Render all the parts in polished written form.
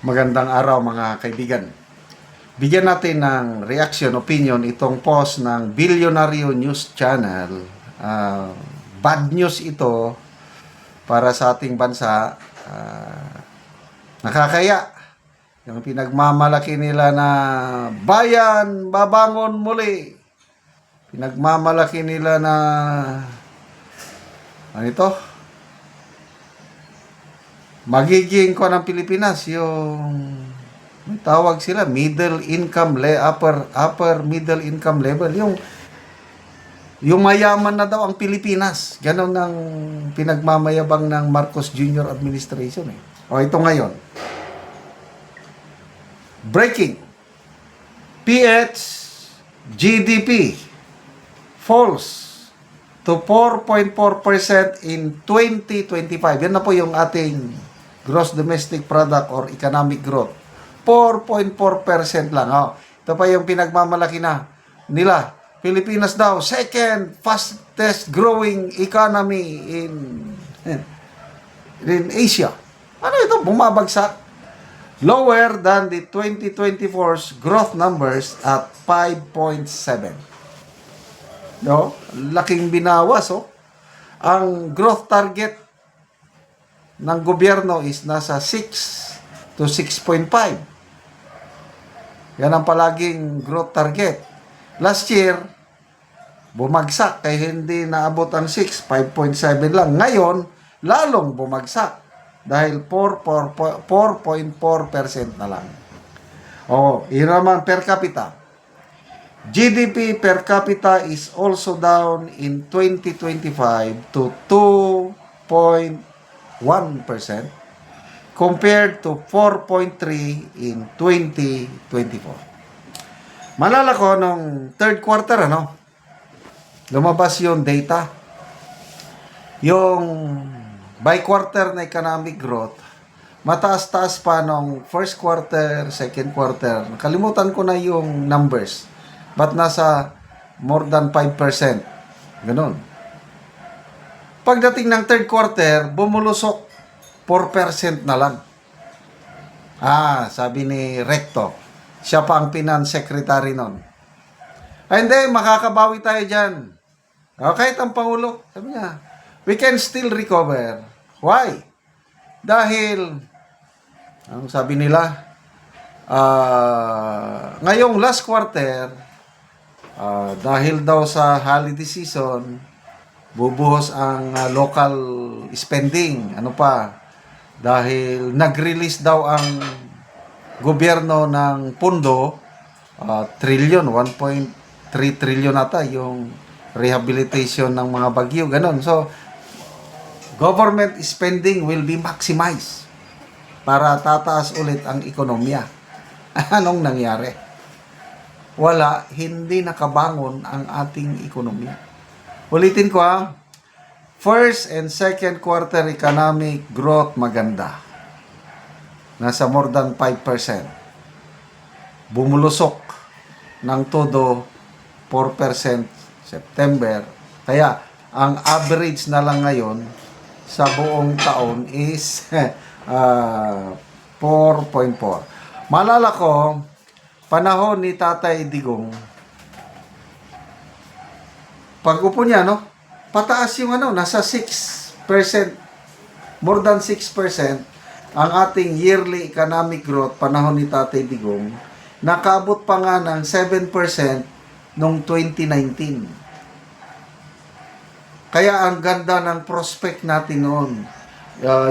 Magandang araw mga kaibigan. Bigyan natin ng reaction, opinion itong post ng Bilyonaryo News Channel. Bad news ito para sa ating bansa. Nakakaya. Yung pinagmamalaki nila na bayan, babangon muli. Pinagmamalaki nila na ano ito? Magiging ko ng Pilipinas yung may tawag sila middle income upper middle income level, yung mayaman na daw ang Pilipinas. Ganon ang pinagmamayabang ng Marcos Jr. administration O ito ngayon, breaking, PH GDP falls to 4.4% in 2025. Yan na po yung ating gross domestic product or economic growth. 4.4% lang. Ito pa yung pinagmamalaki na nila. Pilipinas daw, second fastest growing economy in Asia. Ano ito? Bumabagsak. Lower than the 2024's growth numbers at 5.7. No? Laking binawas. Ang growth target ng gobyerno is nasa 6 to 6.5. Yan ang palaging growth target. Last year, bumagsak kaya hindi naabot ang 6, 5.7 lang. Ngayon, lalong bumagsak dahil 4.4% na lang. Yun naman per capita. GDP per capita is also down in 2025 to 2.1% compared to 4.3 in 2024. Malala ko nung third quarter, lumabas yung data. Yung by quarter na economic growth, mataas-taas pa nung first quarter, second quarter. Nakalimutan ko na yung numbers. But nasa more than 5%. Ganun. Pagdating ng third quarter, bumulusok 4% na lang. Sabi ni Recto. Siya pa ang finance secretary nun. Hindi, makakabawi tayo dyan. Kahit ang Pangulo, sabi niya, we can still recover. Why? Dahil, ang sabi nila, ngayong last quarter, dahil daw sa holiday season, bubuhos ang local spending. Ano pa? Dahil nag-release daw ang gobyerno ng pondo, trillion, 1.3 trillion ata yung rehabilitation ng mga bagyo. Ganon. So, government spending will be maximized para tataas ulit ang ekonomiya. Anong nangyari? Wala, hindi nakabangon ang ating ekonomiya. Ulitin ko first and second quarter economic growth maganda. Nasa more than 5%. Bumulusok ng todo 4% September. Kaya, ang average na lang ngayon sa buong taon is 4.4. Malala ko, panahon ni Tatay Digong, pag-upo niya, pataas yung nasa 6%, more than 6%, ang ating yearly economic growth, panahon ni Tatay Digong, nakaabot pa nga ng 7% noong 2019. Kaya ang ganda ng prospect natin noon.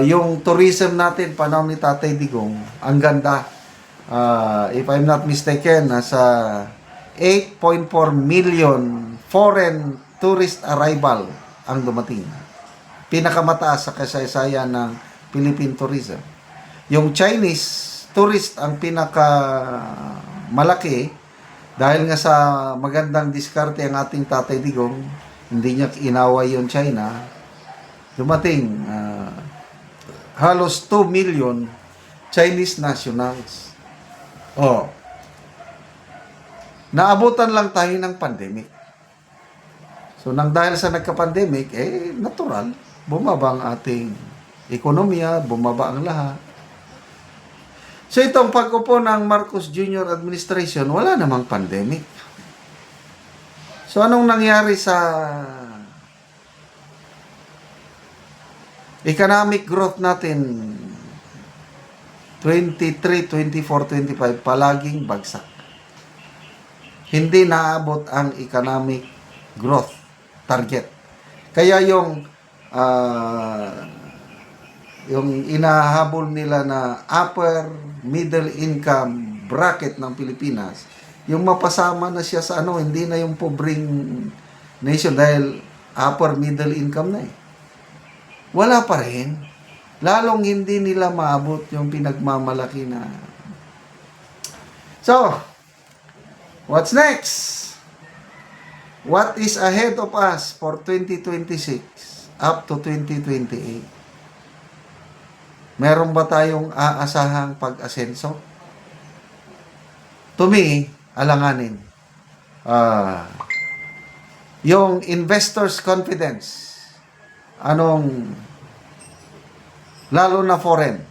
Yung tourism natin, panahon ni Tatay Digong, ang ganda. If I'm not mistaken, nasa 8.4 million foreign tourist arrival ang dumating. Pinakamataas sa kasaysayan ng Philippine tourism. Yung Chinese tourist ang pinakamalaki dahil nga sa magandang diskarte ang ating Tatay Digong, hindi niya inaway yung China. Dumating halos 2 million Chinese nationals. Naabutan lang tayo ng pandemic. So, dahil sa nagka-pandemic, natural, bumaba ang ating ekonomiya, bumaba ang lahat. So itong pag-upo ng Marcos Jr. administration, wala namang pandemic. So anong nangyari sa economic growth natin 23, 24, 25 palaging bagsak. Hindi naabot ang economic growth target. Kaya yung inahabol nila na upper middle income bracket ng Pilipinas, yung mapasama na siya sa hindi na yung pobreng nation dahil upper middle income na eh. Wala pa rin. Lalong hindi nila maabot yung pinagmamalaki na. So, what's next? What is ahead of us for 2026 up to 2028? Meron ba tayong aasahang pag-asenso? To me, alanganin. Yung investors' confidence. Lalo na foreign.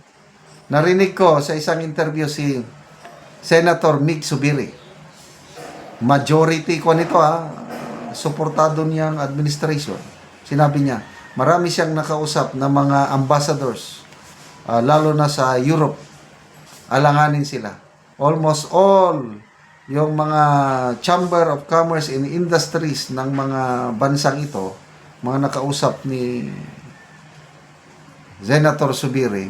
Narinig ko sa isang interview si Senator Mig Zubiri. Majority ko nito suportado niyang administration. Sinabi niya, marami siyang nakausap na mga ambassadors, lalo na sa Europe. Alanganin sila. Almost all yung mga Chamber of Commerce and Industries ng mga bansang ito, mga nakausap ni Senator Zubiri,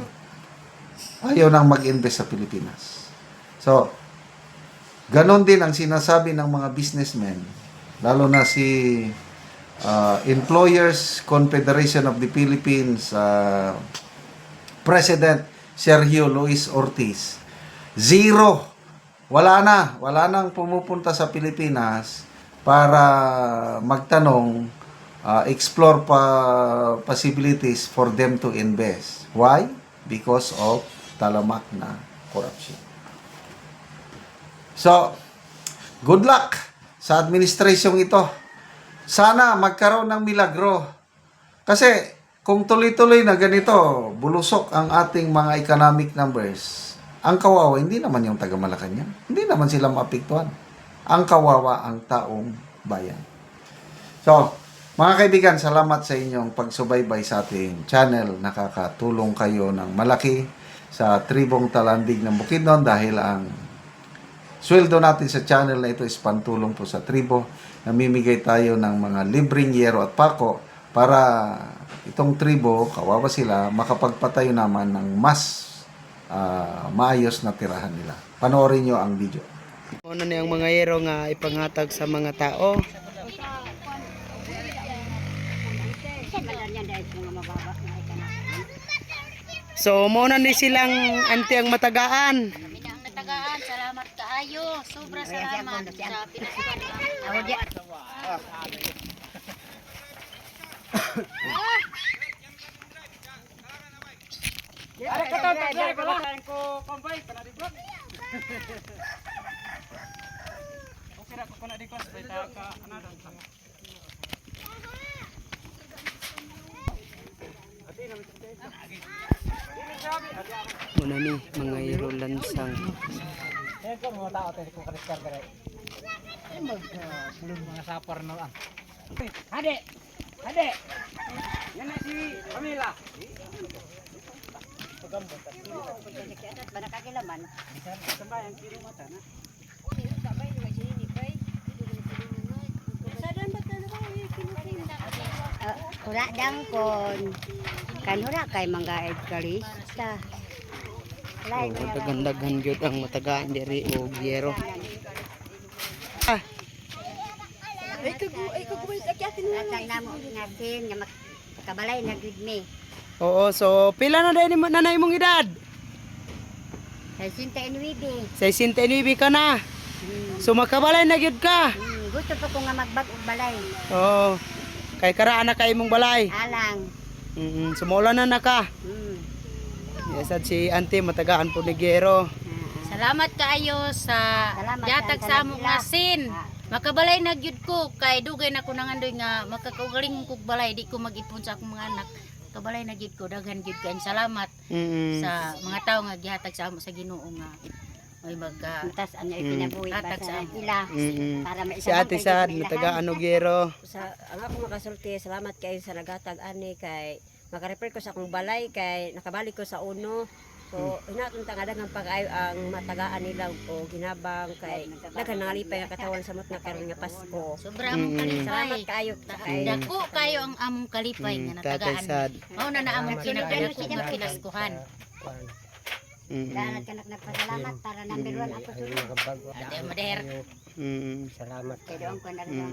ayaw nang mag-invest sa Pilipinas. So, ganon din ang sinasabi ng mga businessmen, lalo na si Employers Confederation of the Philippines President Sergio Luis Ortiz. Zero. Wala nang pumupunta sa Pilipinas para magtanong, explore possibilities for them to invest. Why? Because of talamak na corruption. So, good luck sa administrasyong ito. Sana magkaroon ng milagro. Kasi kung tuloy-tuloy na ganito, bulusok ang ating mga economic numbers, ang kawawa, hindi naman yung taga Malacanang. Hindi naman sila maapektuhan. Ang kawawa ang taong bayan. So, mga kaibigan, salamat sa inyong pagsubaybay sa ating channel. Nakakatulong kayo ng malaki sa tribong Talandig ng Bukidnon dahil ang sweldo natin sa channel na ito is pantulong po sa tribo. Namimigay tayo ng mga libreng yero at pako para itong tribo, kawawa sila, makapagpatayo naman ng mas maayos na tirahan nila. Panoorin nyo ang video. Ano na yung mga yero nga ipangatag sa mga tao? So, muna ni silang anti ang matagaan. Ang natagaan, salamat kaayo. Sobra salamat sa pinasukan. Muna ni mga yero lansang. Hade! Hade! Yan na si Pamela. Banakakilaman. Sambayan, kilo mata na. Hura dangkon. Kan hura kay mga edkarista. So, dagan-dagan gyud ang matagaan diri og yero. Ay kaguboy sakyatin mo. Natang namo natin nga makabalay na gud me. Oo, so pila na dai nanay mong edad? Sa 69. 69 ka na. So makabalay na gyud ka. Gusto pa ko nga magbag og balay. Oo. Kay karaan na kay mong balay. Alang. Sumula na ka. Yes, at si Auntie matagaan po ni Gero. Salamat kaayo sa Salamat, yatag salamat sa among nila. asin. Makabalay na gyud ko kay dugay na ko nangandoy nga makakaugaling kog balay di ko mag-ipon sa akong mga anak. Kabalay na gid ko daghan gid kay salamat sa mga tawo nga gihatag sa amo sa Ginoo nga may Tapos ano ipinabuhi ba Hatag sa sa ila para Si Ate Sad matagaan og gero. Ang ako makasulti, salamat kayo sa nagatag ani kay makarefer ko sa akong balay kay nakabalik ko sa uno. So hinatun ta nga daghang pag-ayo ang matagaan nila o ginabang kay daghan nangalipay nga katawan samot nga karon nga Pasko. sobra among Salamat kalipay. kayo kay Dako kayo ang among kalipay nga Tatay natagaan. Sad. Mao na na among kinagdako nga pinaskuhan. Dahil ka nagpasalamat para number 1 ang pasulod. Ate Mader. Mm. Kaya doon ko na rin